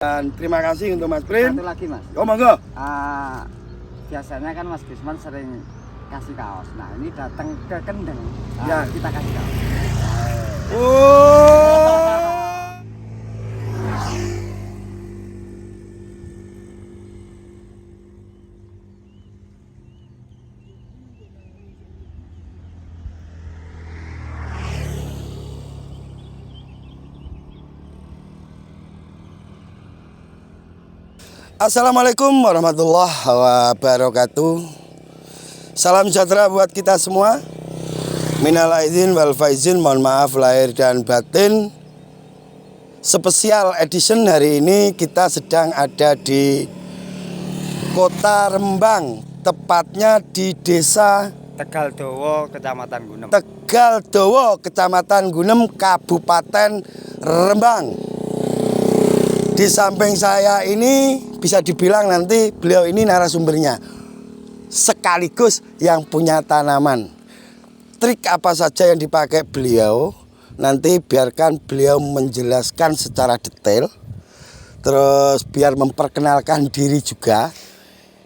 Dan terima kasih untuk Mas Prin. Satu lagi Mas. Oh monggo. Biasanya kan Mas Gusman sering kasih kaos. Nah ini datang ke Kendeng, Ya. kita kasih kaos. Oh. Assalamualaikum warahmatullahi wabarakatuh. Salam sejahtera buat kita semua. Minal aidin wal faizin, mohon maaf lahir dan batin. Spesial edition hari ini kita sedang ada di Kota Rembang, tepatnya di Desa Tegaldowo, Kecamatan Gunem. Tegaldowo, Kecamatan Gunem, Kabupaten Rembang. Di samping saya ini bisa dibilang nanti beliau ini narasumbernya, sekaligus yang punya tanaman. Trik apa saja yang dipakai beliau, nanti biarkan beliau menjelaskan secara detail. Terus biar memperkenalkan diri juga.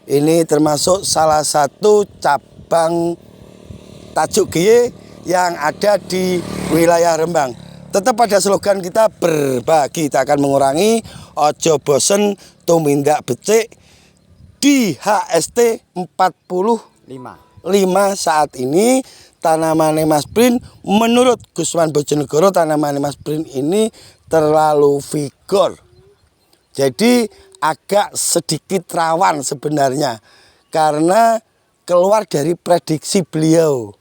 Ini termasuk salah satu cabang Tajuk Giye yang ada di wilayah Rembang. Tetap pada slogan kita, berbagi tak akan mengurangi, ojo bosen tumindak becik. Di HST 45 saat ini tanaman Mas Prin, menurut Gusman Bojonegoro, tanaman Mas Prin ini terlalu vigor. Jadi agak sedikit rawan sebenarnya, karena keluar dari prediksi beliau.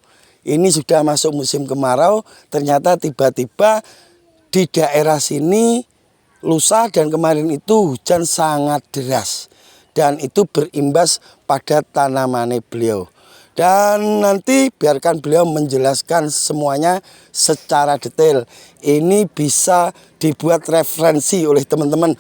Ini sudah masuk musim kemarau, ternyata tiba-tiba di daerah sini lusa dan kemarin itu hujan sangat deras. Dan itu berimbas pada tanaman beliau. Dan nanti biarkan beliau menjelaskan semuanya secara detail. Ini bisa dibuat referensi oleh teman-teman.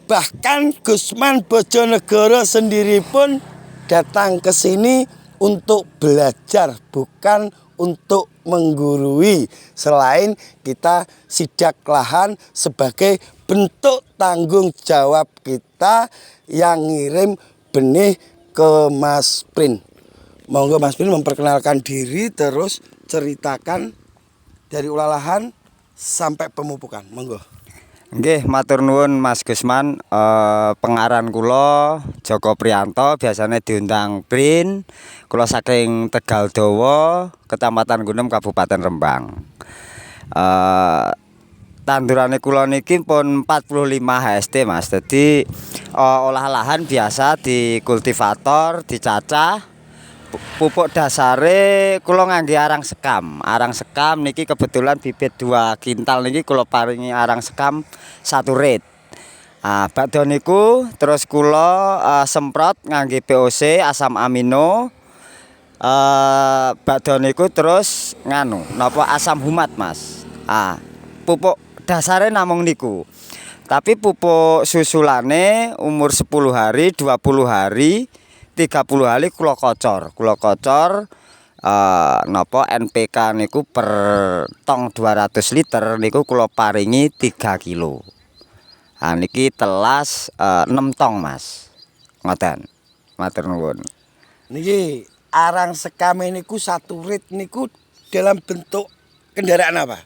Bahkan Gusman Bojonegoro sendiri pun datang ke sini untuk belajar, bukan untuk menggurui. Selain kita sidak lahan sebagai bentuk tanggung jawab kita yang ngirim benih ke Mas Prin. Monggo Mas Prin memperkenalkan diri, terus ceritakan dari olahan sampai pemupukan. Monggo. Nggih, matur nuwun Mas Gusman. Pengaran kula Joko Priyanto, biasanya diundang Prin. Kula saking Tegaldowo, Kecamatan Gunem, Kabupaten Rembang. Tandurane kula niki pun 45 HST Mas. Jadi olah lahan biasa di kultivator, dicacah. Pupuk dasare kula ngangge arang sekam. Arang sekam niki kebetulan bibit 2 kintal niki kula paringi arang sekam 1 rit. Badhe niku terus kula semprot ngangge POC asam amino. Badhe niku terus napa asam humat Mas. Pupuk dasare namung niku. Tapi pupuk susulane umur 10 hari, 20 hari, 30 hari kula kocor napa NPK niku per tong 200 liter niku kula paringi 3 kilo. Niki telas 6 tong Mas. Ngoten. Matur nuwun. Niki arang sekam niku 1 rit niku dalam bentuk kendaraan apa?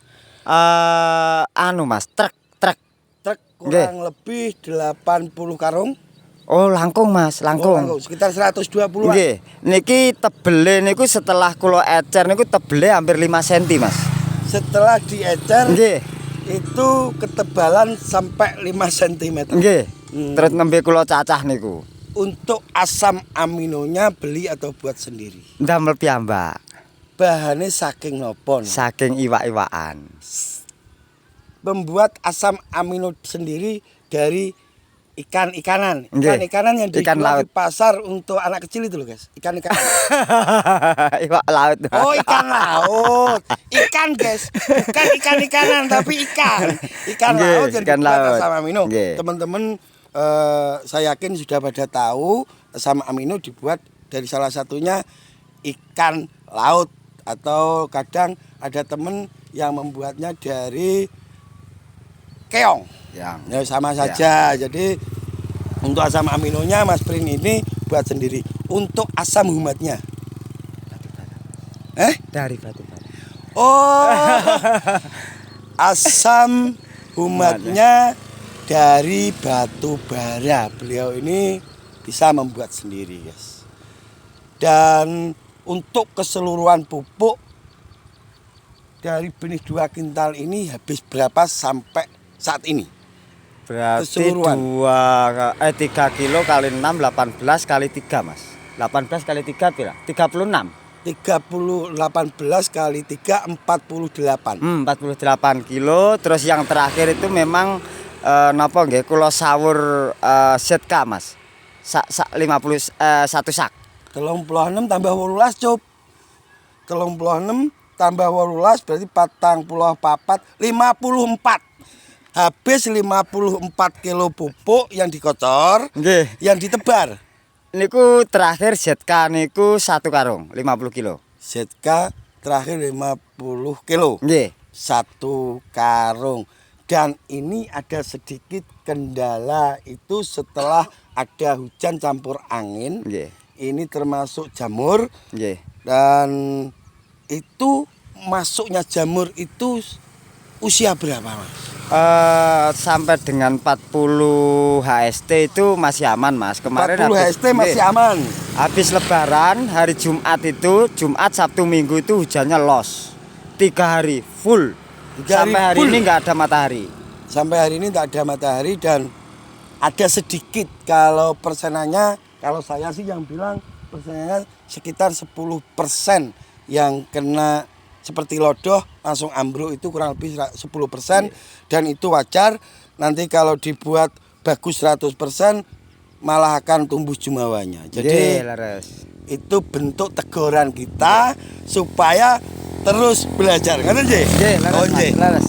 Mas, truk kurang lebih 80 karung. Oh, langkung Mas, langkung. Sekitar 120-an. Nggih. Niki tebele niku setelah kula ecer niku tebele hampir 5 cm, Mas. Setelah diecer, nggih, itu ketebalan sampai 5 cm. Nggih. Terus nembe kula cacah niku. Untuk asam aminonya beli atau buat sendiri? Ndamel piyambak. Bahannya saking nopon? Saking iwak-iwakan. Membuat asam amino sendiri dari ikan-ikanan yang dijual di pasar untuk anak kecil itu loh guys, ikan-ikanan. Iwak laut. Oh, ikan laut, ikan guys, bukan ikan-ikanan tapi ikan laut yang dibuat asam amino. Teman-teman, saya yakin sudah pada tahu asam amino dibuat dari salah satunya ikan laut, atau kadang ada teman yang membuatnya dari keong. Yang. Ya sama saja. Jadi untuk asam aminonya Mas Prin ini buat sendiri. Untuk asam humatnya. Dari batu bara. Oh. Asam humatnya dari batu bara. Beliau ini bisa membuat sendiri, guys. Dan untuk keseluruhan pupuk dari benih 2 kintal ini habis berapa sampai saat ini? Berarti Keseluruhan. 3 kilo kali 6 18 kali 3 Mas. 18 kali 3 pira? 36. 18 kali 3 48. 48 kilo. Terus yang terakhir itu memang napa nggih kula sawur setka Mas. Sak 50 satu sak. 36 tambah 18 cup. 36 tambah 18 berarti 44 54. Habis 54 kilo pupuk yang dikocor, Nggih. yang ditebar. Niku terakhir setka niku 1 karung 50 kilo. ZK terakhir 50 kilo. Nggih. 1 karung. Dan ini ada sedikit kendala itu setelah ada hujan campur angin. Nggih. Ini termasuk jamur. Nggih. Dan itu masuknya jamur itu usia berapa, Mas? Sampai dengan 40 HST itu masih aman Mas. Kemarin 40 habis, HST masih aman. habis lebaran hari Jumat itu, Jumat Sabtu Minggu itu hujannya los 3 hari full. 3 hari Sampai hari full. ini nggak ada matahari. Sampai hari ini tak ada matahari dan ada sedikit kalau persenannya, kalau saya sih yang bilang persenannya sekitar 10% yang kena seperti lodoh langsung ambruk, itu kurang lebih 10%. Dan itu wajar. Nanti kalau dibuat bagus 100% malah akan tumbuh jumawanya. Jadi itu bentuk teguran kita supaya terus belajar. Kan nggih?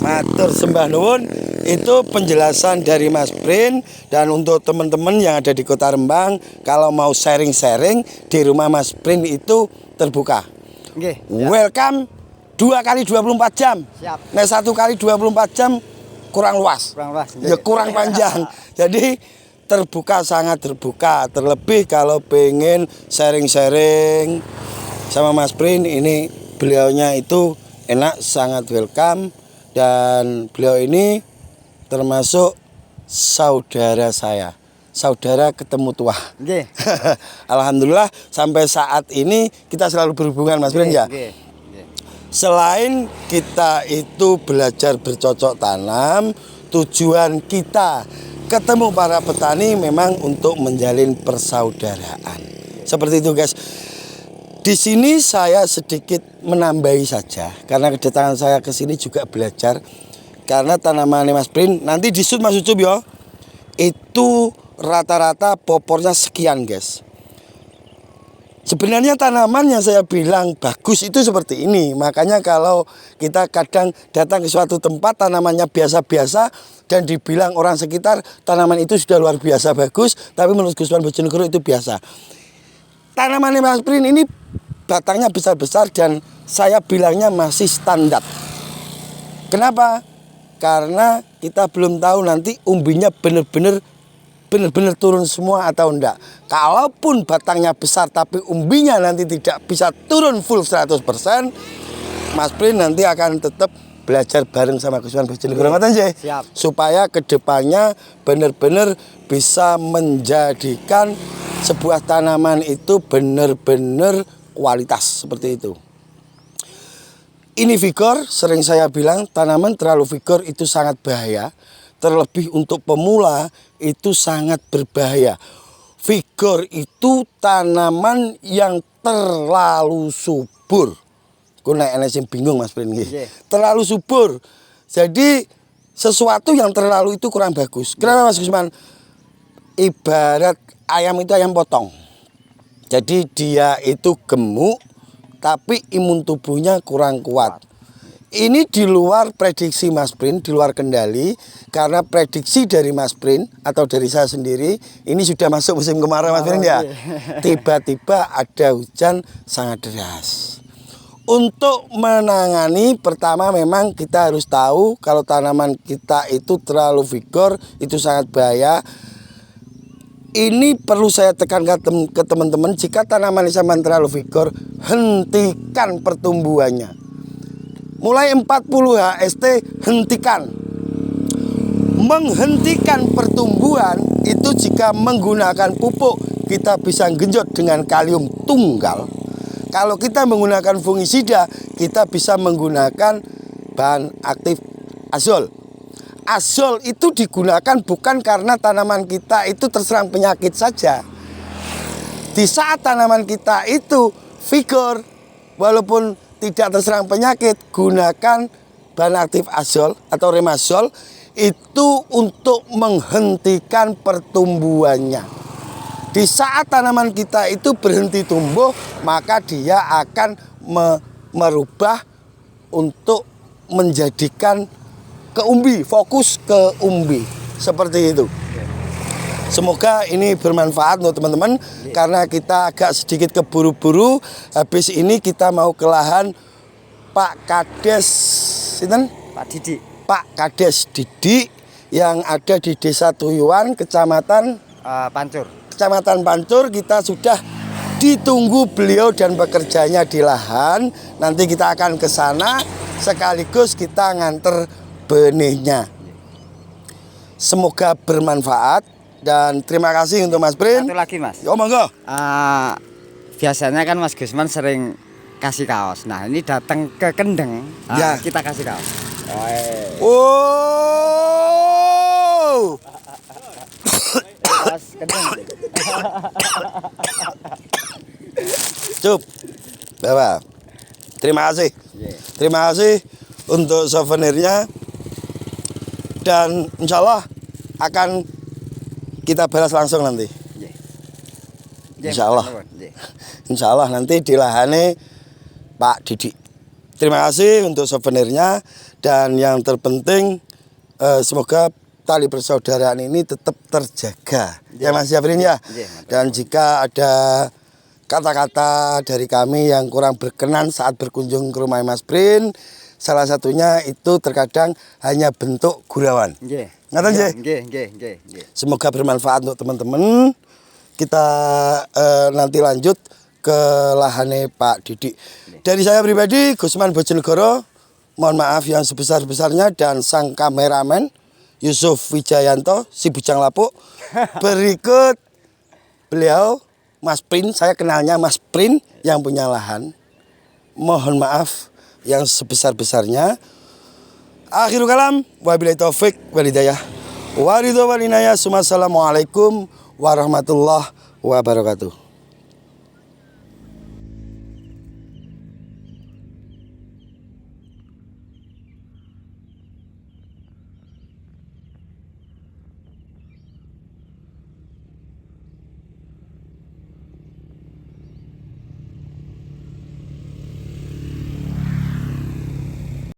Matur sembah nuwun. Itu penjelasan dari Mas Prin. Dan untuk teman-teman yang ada di Kota Rembang, kalau mau sharing-sharing di rumah Mas Prin itu terbuka. Nggih. Welcome 2 kali 24 jam. Siap. Nah 1 kali 24 jam kurang luas. Kurang luas. Ya kurang panjang. Jadi terbuka, sangat terbuka. Terlebih kalau pengen sharing-sharing sama Mas Prin, ini beliaunya itu enak, sangat welcome. Dan beliau ini termasuk saudara saya. Saudara ketemu tua. Nggih. Alhamdulillah sampai saat ini kita selalu berhubungan, Mas Prin, ya. Nggih. Selain kita itu belajar bercocok tanam, tujuan kita ketemu para petani memang untuk menjalin persaudaraan. Seperti itu, guys. Di sini saya sedikit menambahi saja karena kedatangan saya ke sini juga belajar. Karena tanaman Mas Prin nanti disut Mas Ucup ya. Itu rata-rata popornya sekian, guys. Sebenarnya tanaman yang saya bilang bagus itu seperti ini. Makanya kalau kita kadang datang ke suatu tempat tanamannya biasa-biasa dan dibilang orang sekitar tanaman itu sudah luar biasa bagus, tapi menurut Gusman Bojonegoro itu biasa. Tanaman Mas Prin ini batangnya besar-besar dan saya bilangnya masih standar. Kenapa? Karena kita belum tahu nanti umbinya benar-benar turun semua atau enggak. Kalaupun batangnya besar tapi umbinya nanti tidak bisa turun full 100%, Mas Prin nanti akan tetap belajar bareng sama Gusman Bojonegoro. Siap. Supaya kedepannya benar-benar bisa menjadikan sebuah tanaman itu benar-benar kualitas seperti itu. Ini vigor, sering saya bilang tanaman terlalu vigor itu sangat bahaya. Terlebih untuk pemula itu sangat berbahaya. Vigor itu tanaman yang terlalu subur. Aku naik sing bingung Mas Prin. Terlalu subur. Jadi sesuatu yang terlalu itu kurang bagus. Kenapa Mas Gusman? Ibarat ayam itu ayam potong. Jadi dia itu gemuk tapi imun tubuhnya kurang kuat. Ini di luar prediksi Mas Prin, di luar kendali. Karena prediksi dari Mas Prin atau dari saya sendiri, ini sudah masuk musim kemarau Mas Prin ya. Tiba-tiba ada hujan sangat deras. Untuk menangani, pertama memang kita harus tahu kalau tanaman kita itu terlalu vigor, itu sangat bahaya. Ini perlu saya tekankan ke teman-teman, jika tanaman sampean terlalu vigor, hentikan pertumbuhannya. Mulai 40 HST, hentikan. Menghentikan pertumbuhan itu jika menggunakan pupuk, kita bisa genjot dengan kalium tunggal. Kalau kita menggunakan fungisida, kita bisa menggunakan bahan aktif azol. Azol itu digunakan bukan karena tanaman kita itu terserang penyakit saja. Di saat tanaman kita itu vigor, walaupun tidak terserang penyakit, gunakan bahan aktif azol atau remazol itu untuk menghentikan pertumbuhannya. Di saat tanaman kita itu berhenti tumbuh, maka dia akan merubah untuk menjadikan ke umbi, fokus ke umbi, seperti itu. Semoga ini bermanfaat untuk teman-teman, karena kita agak sedikit keburu-buru. Habis ini kita mau ke lahan Pak Kades, Pak Kades Didik yang ada di Desa Tuyuan, Kecamatan Pancur. Kita sudah ditunggu beliau dan bekerjanya di lahan. Nanti kita akan ke sana sekaligus kita nganter benihnya. Semoga bermanfaat dan terima kasih untuk Mas Prin. Satu lagi Mas. Oh monggo. Biasanya kan Mas Gusman sering kasih kaos. Nah ini datang ke Kendeng, Ya. kita kasih kaos. Oh. Kaos Kendeng. Cup, Bapak. Terima kasih. Terima kasih untuk souvenirnya. Dan insya Allah akan kita balas langsung nanti. Insya Allah. Insya Allah nanti di lahane Pak Didik. Terima kasih untuk souvenirnya. Dan yang terpenting semoga tali persaudaraan ini tetap terjaga. Ya Mas Syafrin ya. Dan jika ada kata-kata dari kami yang kurang berkenan saat berkunjung ke rumah Mas Prin, salah satunya itu terkadang hanya bentuk gurauan. Ngaten nggih? Nggih. Semoga bermanfaat untuk teman-teman. Kita nanti lanjut ke lahane Pak Didik. Dari saya pribadi, Gusman Bojonegoro, mohon maaf yang sebesar-besarnya, dan sang kameramen Yusuf Wijayanto, si Bujang Lapuk. Berikut beliau, Mas Prin, saya kenalnya Mas Prin yang punya lahan. Mohon maaf yang sebesar-besarnya. Akhirul kalam, wabillahi taufik walhidayah. Waridho walinaya, assalamualaikum warahmatullahi wabarakatuh.